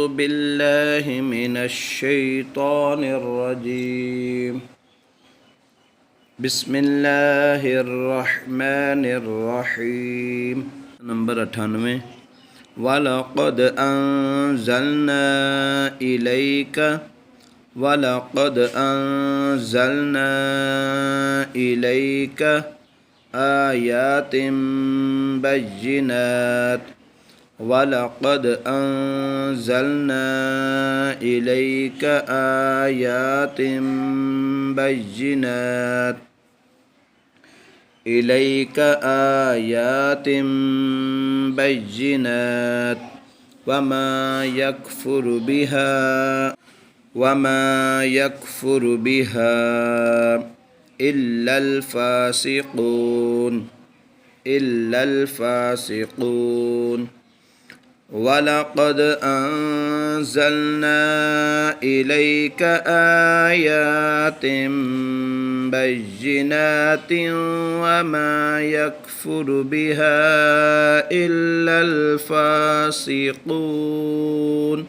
بالله من الشيطان الرجيم بسم الله الرحمن الرحيم نمبر 98 ولقد أنزلنا إليك آيات بينات ولقد أنزلنا إليك آيات بينات وما يكفر بها إلا الفاسقون ولقد أنزلنا إليك آيات بينات وما يكفر بها إلا الفاسقون